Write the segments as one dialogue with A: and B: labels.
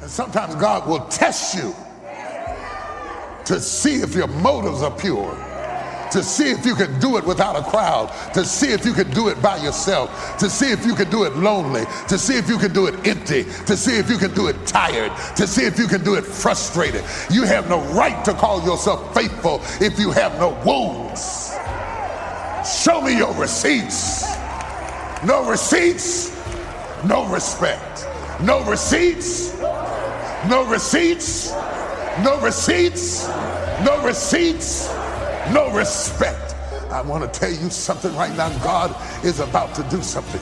A: And sometimes God will test you to see if your motives are pure, to see if you can do it without a crowd, to see if you can do it by yourself, to see if you can do it lonely, to see if you can do it empty, to see if you can do it tired, to see if you can do it frustrated. You have no right to call yourself faithful if you have no wounds. Show me your receipts. No receipts, no respect. No receipts, no receipts, no receipts, no receipts, no respect. I want to tell you something right now. God is about to do something.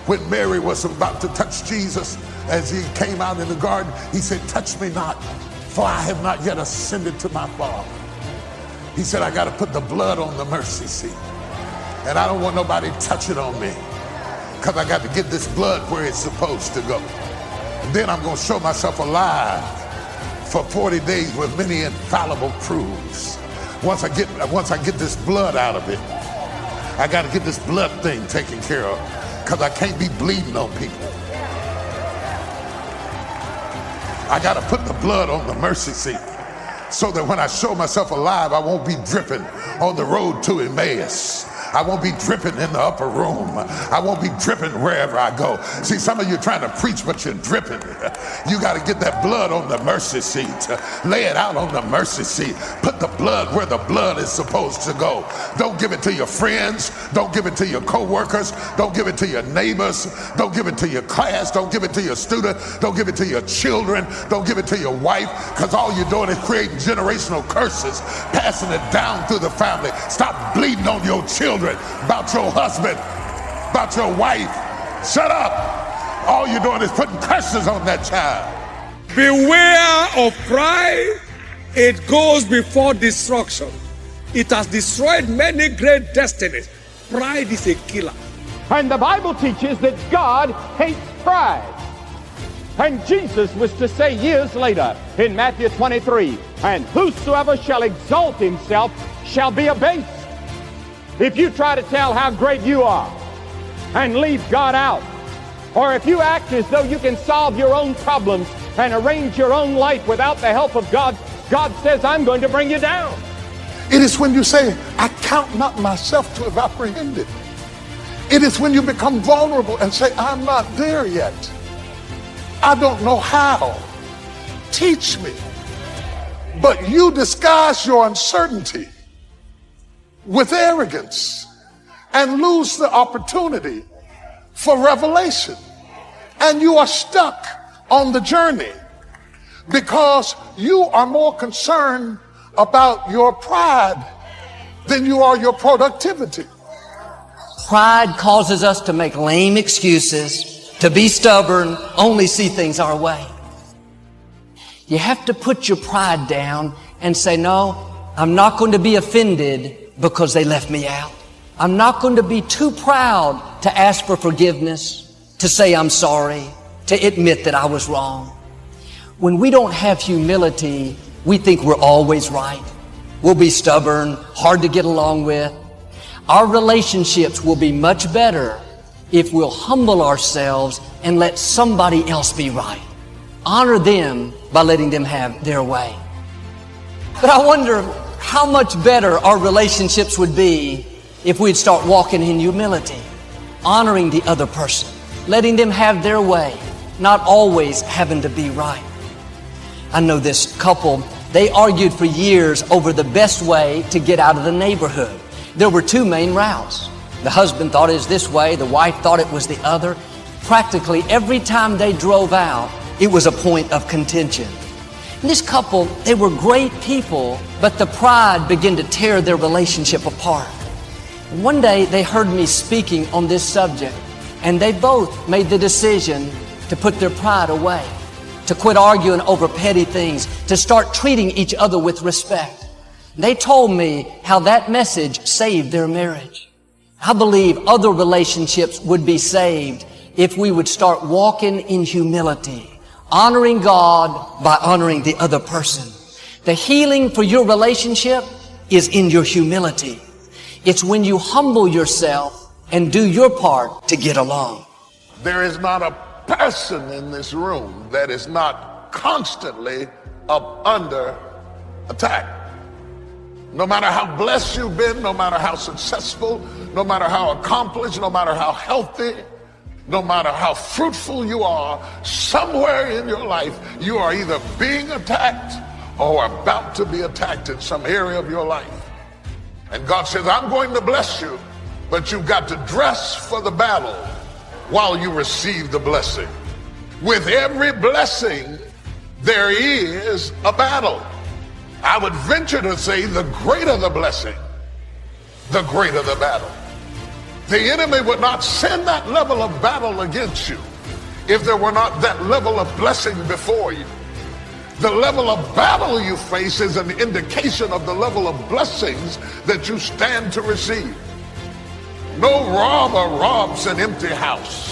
A: When Mary was about to touch Jesus as he came out in the garden, he said, touch me not, for I have not yet ascended to my Father. He said, I got to put the blood on the mercy seat. And I don't want nobody touching on me, because I got to get this blood where it's supposed to go. And then I'm going to show myself alive for 40 days with many infallible proofs. Once I get this blood out of it, I got to get this blood thing taken care of, because I can't be bleeding on people. I got to put the blood on the mercy seat so that when I show myself alive, I won't be dripping on the road to Emmaus. I won't be dripping in the upper room. I won't be dripping wherever I go. See, some of you are trying to preach, but you're dripping. You got to get that blood on the mercy seat. Lay it out on the mercy seat. Put the blood where the blood is supposed to go. Don't give it to your friends. Don't give it to your co-workers. Don't give it to your neighbors. Don't give it to your class. Don't give it to your student. Don't give it to your children. Don't give it to your wife, because all you're doing is creating generational curses, passing it down through the family. Stop bleeding on your children, about your husband, about your wife. Shut up. All you're doing is putting curses on that child.
B: Beware of pride. It goes before destruction. It has destroyed many great destinies. Pride is a killer.
C: And the Bible teaches that God hates pride. And Jesus was to say years later in Matthew 23, and whosoever shall exalt himself shall be abased. If you try to tell how great you are and leave God out, or if you act as though you can solve your own problems and arrange your own life without the help of God, God says, I'm going to bring you down.
A: It is when you say, I count not myself to have apprehended. It is when you become vulnerable and say, I'm not there yet. I don't know how. Teach me. But you disguise your uncertainty with arrogance and lose the opportunity for revelation. And you are stuck on the journey because you are more concerned about your pride than you are your productivity.
D: Pride causes us to make lame excuses, to be stubborn, only see things our way. You have to put your pride down and say, no, I'm not going to be offended because they left me out. I'm not going to be too proud to ask for forgiveness, to say I'm sorry, to admit that I was wrong. When we don't have humility, we think we're always right. We'll be stubborn, hard to get along with. Our relationships will be much better if we'll humble ourselves and let somebody else be right. Honor them by letting them have their way. But I wonder how much better our relationships would be if we'd start walking in humility, honoring the other person, letting them have their way, not always having to be right. I know this couple, they argued for years over the best way to get out of the neighborhood. There were two main routes. The husband thought it was this way, the wife thought it was the other. Practically every time they drove out, it was a point of contention. And this couple, they were great people, but the pride began to tear their relationship apart. One day they heard me speaking on this subject, and they both made the decision to put their pride away, to quit arguing over petty things, to start treating each other with respect. They told me how that message saved their marriage. I believe other relationships would be saved if we would start walking in humility, honoring God by honoring the other person. The healing for your relationship is in your humility. It's when you humble yourself and do your part to get along.
A: There is not a person in this room that is not constantly up under attack. No matter how blessed you've been, no matter how successful, no matter how accomplished, no matter how healthy, no matter how fruitful you are, somewhere in your life you are either being attacked or about to be attacked in some area of your life. And God says, I'm going to bless you, but you've got to dress for the battle while you receive the blessing. With every blessing, there is a battle. I would venture to say the greater the blessing, the greater the battle. The enemy would not send that level of battle against you if there were not that level of blessing before you. The level of battle you face is an indication of the level of blessings that you stand to receive. No robber robs an empty house.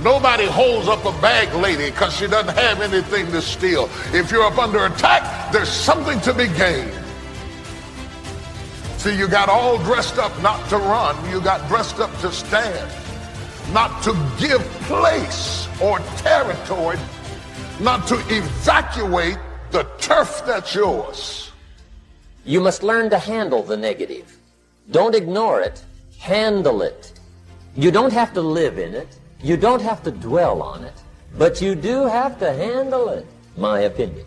A: Nobody holds up a bag lady because she doesn't have anything to steal. If you're up under attack, there's something to be gained. See, you got all dressed up not to run. You got dressed up to stand, not to give place or territory, not to evacuate the turf that's yours.
E: You must learn to handle the negative. Don't ignore it. Handle it. You don't have to live in it. You don't have to dwell on it. But you do have to handle it, my opinion.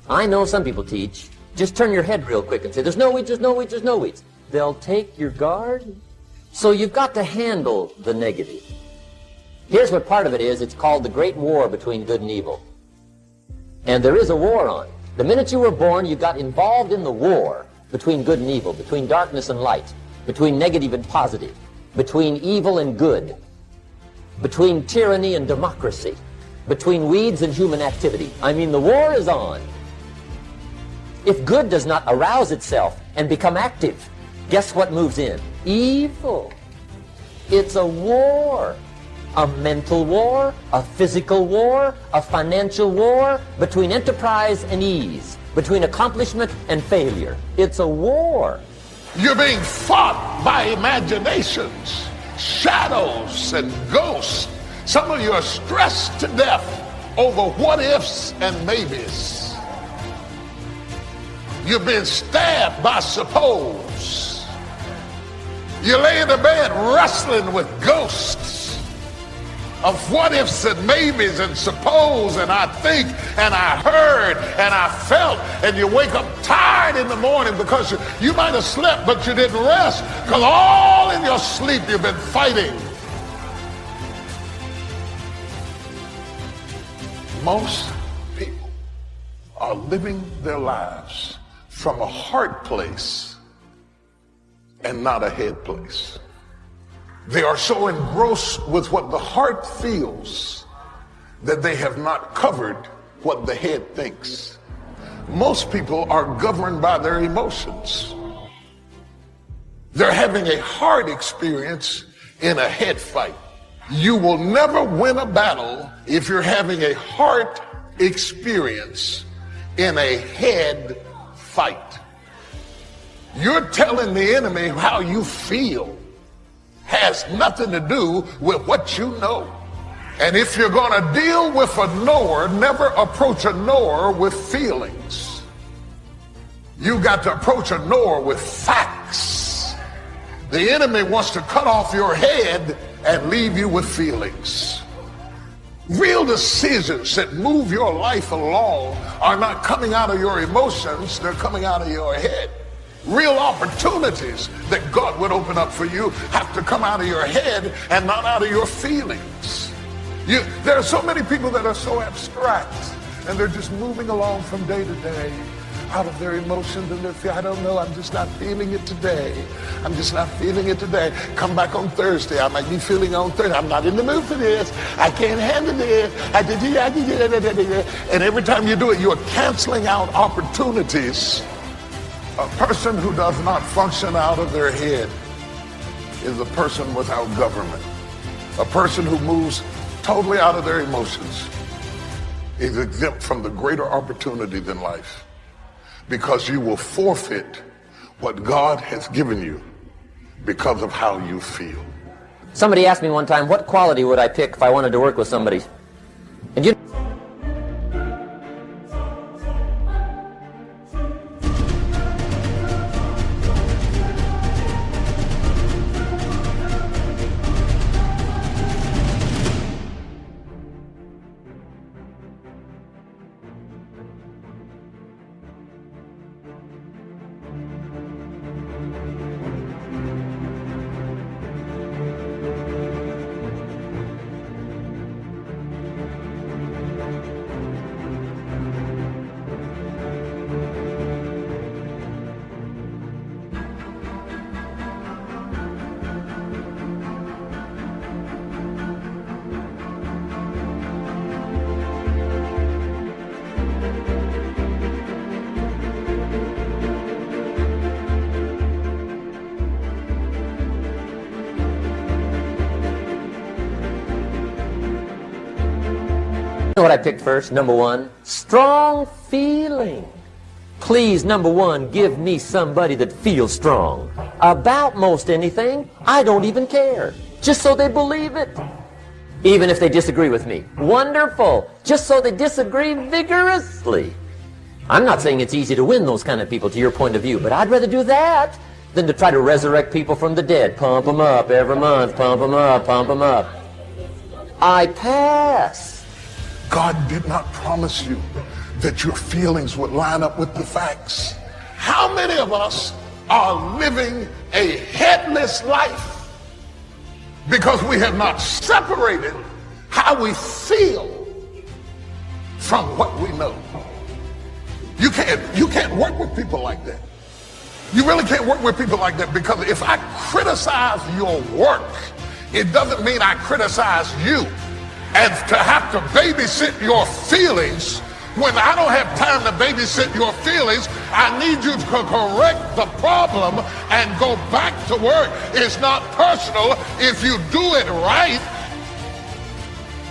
E: I know some people teach, just turn your head real quick and say, there's no weeds, there's no weeds, there's no weeds. They'll take your guard. So you've got to handle the negative. Here's what part of it is. It's called the great war between good and evil. And there is a war on. The minute you were born, you got involved in the war between good and evil, between darkness and light, between negative and positive, between evil and good, between tyranny and democracy, between weeds and human activity. I mean, the war is on. If good does not arouse itself and become active, guess what moves in? Evil. It's a war. A mental war, a physical war, a financial war, between enterprise and ease, between accomplishment and failure. It's a war.
A: You're being fought by imaginations, shadows, and ghosts. Some of you are stressed to death over what ifs and maybes. You've been stabbed by suppose. You lay in the bed wrestling with ghosts of what ifs and maybes and suppose and I think and I heard and I felt, and you wake up tired in the morning because you might have slept but you didn't rest, because all in your sleep you've been fighting. Most people are living their lives from a heart place and not a head place. They are so engrossed with what the heart feels that they have not covered what the head thinks. Most people are governed by their emotions. They're having a heart experience in a head fight. You will never win a battle if you're having a heart experience in a head fight. You're telling the enemy how you feel has nothing to do with what you know. And if you're going to deal with a knower, never approach a knower with feelings. You got to approach a knower with facts. The enemy wants to cut off your head and leave you with feelings. Real decisions that move your life along are not coming out of your emotions, they're coming out of your head. Real opportunities that God would open up for you have to come out of your head and not out of your feelings. There are so many people that are so abstract and they're just moving along from day to day out of their emotions and their feelings. I don't know, I'm just not feeling it today. I'm just not feeling it today. Come back on Thursday. I might be feeling on Thursday. I'm not in the mood for this. I can't handle this. And every time you do it, you're canceling out opportunities. A person who does not function out of their head is a person without government. A person who moves totally out of their emotions is exempt from the greater opportunity than life, because you will forfeit what God has given you because of how you feel.
E: Somebody asked me one time, what quality would I pick if I wanted to work with somebody? And you know what I picked first? Number one, strong feeling. Please, number one, give me somebody that feels strong. About most anything, I don't even care. Just so they believe it. Even if they disagree with me. Wonderful. Just so they disagree vigorously. I'm not saying it's easy to win those kind of people to your point of view, but I'd rather do that than to try to resurrect people from the dead. Pump them up every month. Pump them up, pump them up. I pass.
A: God did not promise you that your feelings would line up with the facts. How many of us are living a headless life because we have not separated how we feel from what we know? You can't work with people like that. You really can't work with people like that, because if I criticize your work, it doesn't mean I criticize you. And to have to babysit your feelings, when I don't have time to babysit your feelings, I need you to correct the problem and go back to work. It's not personal if you do it right.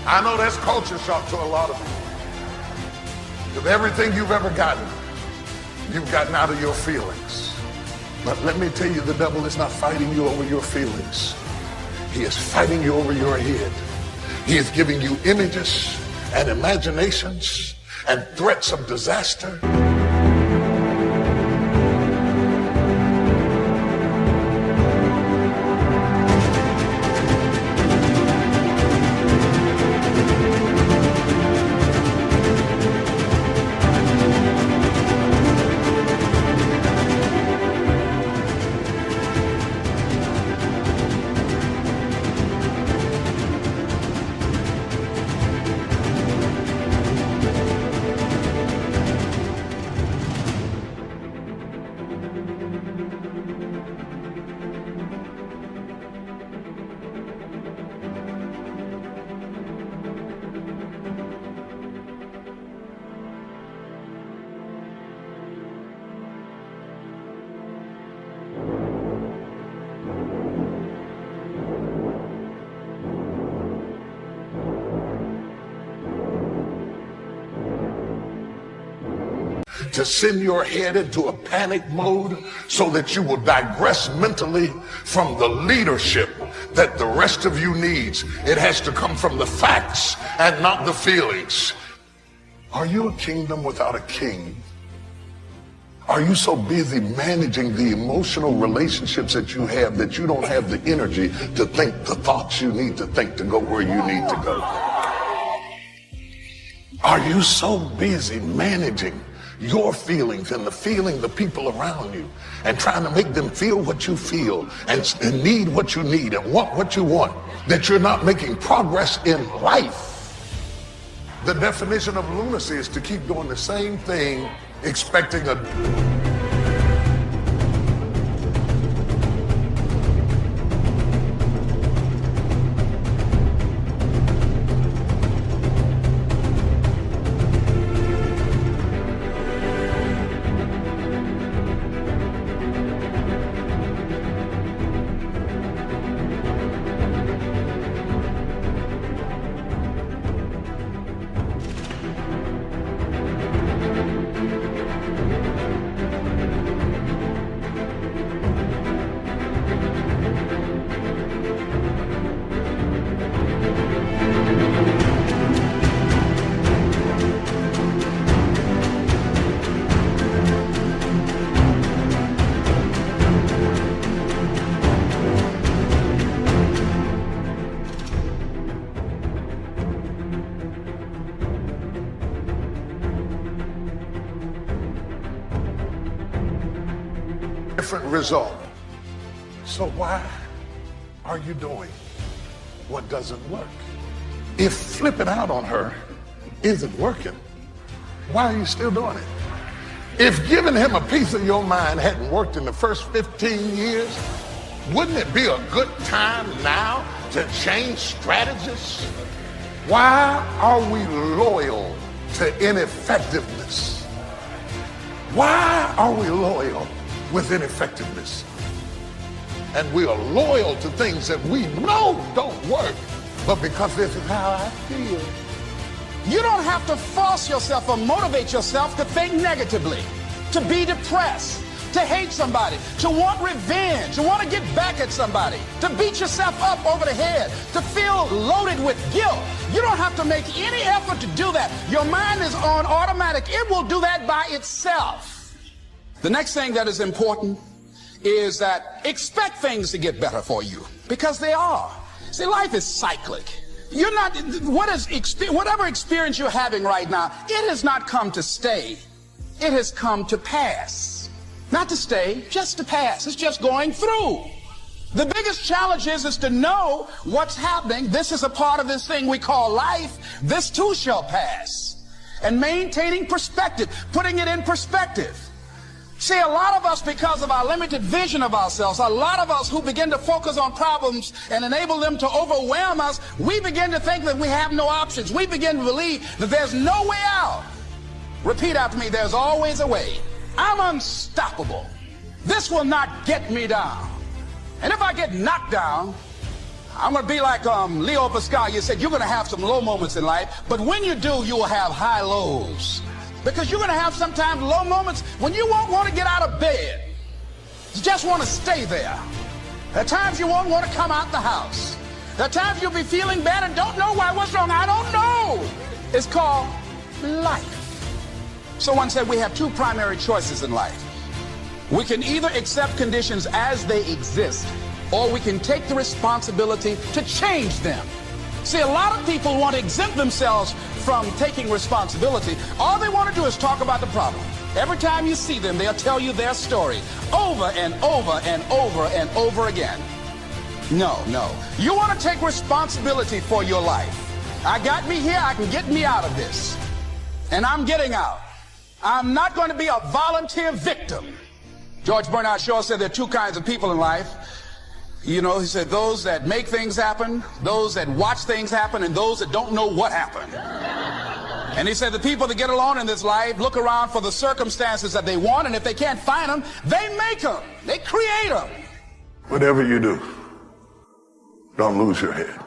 A: I know that's culture shock to a lot of you. With everything you've ever gotten, you've gotten out of your feelings. But let me tell you, the devil is not fighting you over your feelings. He is fighting you over your head. He is giving you images and imaginations and threats of disaster. To send your head into a panic mode so that you will digress mentally from the leadership that the rest of you needs. It has to come from the facts and not the feelings. Are you a kingdom without a king? Are you so busy managing the emotional relationships that you have that you don't have the energy to think the thoughts you need to think to go where you need to go? Are you so busy managing your feelings and the people around you and trying to make them feel what you feel and need what you need and want what you want, that you're not making progress in life? The definition of lunacy is to keep doing the same thing, expecting a... different result. So why are you doing what doesn't work? If flipping out on her isn't working, why are you still doing it? If giving him a piece of your mind hadn't worked in the first 15 years, wouldn't it be a good time now to change strategies? Why are we loyal to ineffectiveness? Why are we loyal with ineffectiveness? And we are loyal to things that we know don't work, but because this is how I feel.
F: You don't have to force yourself or motivate yourself to think negatively, to be depressed, to hate somebody, to want revenge, to want to get back at somebody, to beat yourself up over the head, to feel loaded with guilt. You don't have to make any effort to do that. Your mind is on automatic. It will do that by itself. The next thing that is important is that expect things to get better for you, because they are. See, life is cyclic. You're not, whatever experience you're having right now, it has not come to stay. It has come to pass. Not to stay, just to pass. It's just going through. The biggest challenge is to know what's happening. This is a part of this thing we call life. This too shall pass. And maintaining perspective, putting it in perspective. See, a lot of us, because of our limited vision of ourselves, a lot of us who begin to focus on problems and enable them to overwhelm us, we begin to think that we have no options. We begin to believe that there's no way out. Repeat after me, there's always a way. I'm unstoppable. This will not get me down. And if I get knocked down, I'm going to be like Leo Pascal. You said you're going to have some low moments in life, but when you do, you will have high lows. Because you're going to have sometimes low moments when you won't want to get out of bed. You just want to stay there. There are times you won't want to come out the house. There are times you'll be feeling bad and don't know why. What's wrong? I don't know. It's called life. Someone said we have two primary choices in life. We can either accept conditions as they exist, or we can take the responsibility to change them. See, a lot of people want to exempt themselves from taking responsibility. All they want to do is talk about the problem. Every time you see them, they'll tell you their story over and over and over and over again. No. You want to take responsibility for your life. I got me here, I can get me out of this. And I'm getting out. I'm not going to be a volunteer victim. George Bernard Shaw said there are two kinds of people in life. You know, he said those that make things happen, those that watch things happen, and those that don't know what happened. And he said the people that get along in this life look around for the circumstances that they want, and if they can't find them, they make them. They create them.
A: Whatever you do, don't lose your head.